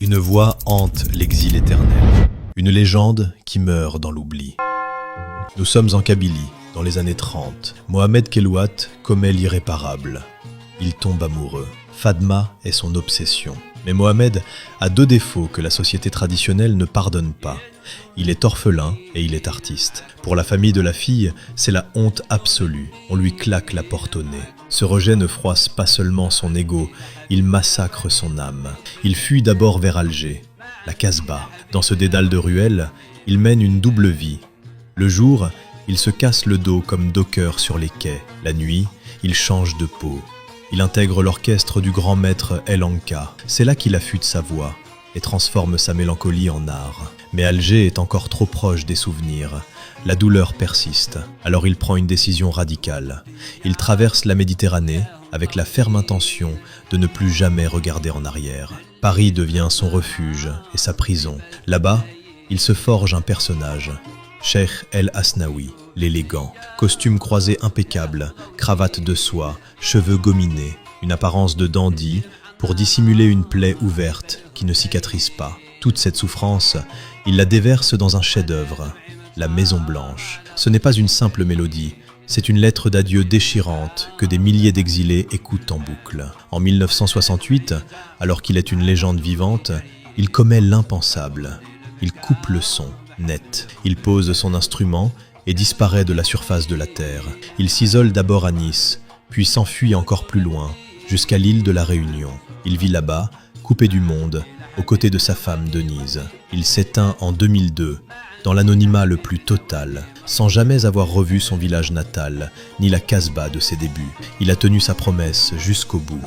Une voix hante l'exil éternel. Une légende qui meurt dans l'oubli. Nous sommes en Kabylie, dans les années 30. Mohamed Kelouat commet l'irréparable. Il tombe amoureux. Fadma est son obsession. Mais Mohamed a deux défauts que la société traditionnelle ne pardonne pas. Il est orphelin et il est artiste. Pour la famille de la fille, c'est la honte absolue. On lui claque la porte au nez. Ce rejet ne froisse pas seulement son ego, il massacre son âme. Il fuit d'abord vers Alger, la Casbah. Dans ce dédale de ruelles, il mène une double vie. Le jour, il se casse le dos comme docker sur les quais. La nuit, il change de peau. Il intègre l'orchestre du grand maître El Anka. C'est là qu'il affûte sa voix et transforme sa mélancolie en art. Mais Alger est encore trop proche des souvenirs. La douleur persiste. Alors il prend une décision radicale. Il traverse la Méditerranée avec la ferme intention de ne plus jamais regarder en arrière. Paris devient son refuge et sa prison. Là-bas, il se forge un personnage. Cheikh El Hasnaoui, l'élégant. Costume croisé impeccable, cravate de soie, cheveux gominés, une apparence de dandy pour dissimuler une plaie ouverte qui ne cicatrise pas. Toute cette souffrance, il la déverse dans un chef-d'œuvre, La Maison Blanche. Ce n'est pas une simple mélodie, c'est une lettre d'adieu déchirante que des milliers d'exilés écoutent en boucle. En 1968, alors qu'il est une légende vivante, il commet l'impensable. Il coupe le son, net. Il pose son instrument et disparaît de la surface de la terre. Il s'isole d'abord à Nice, puis s'enfuit encore plus loin, jusqu'à l'île de la Réunion. Il vit là-bas, coupé du monde, aux côtés de sa femme Denise. Il s'éteint en 2002, dans l'anonymat le plus total, sans jamais avoir revu son village natal, ni la Casbah de ses débuts. Il a tenu sa promesse jusqu'au bout.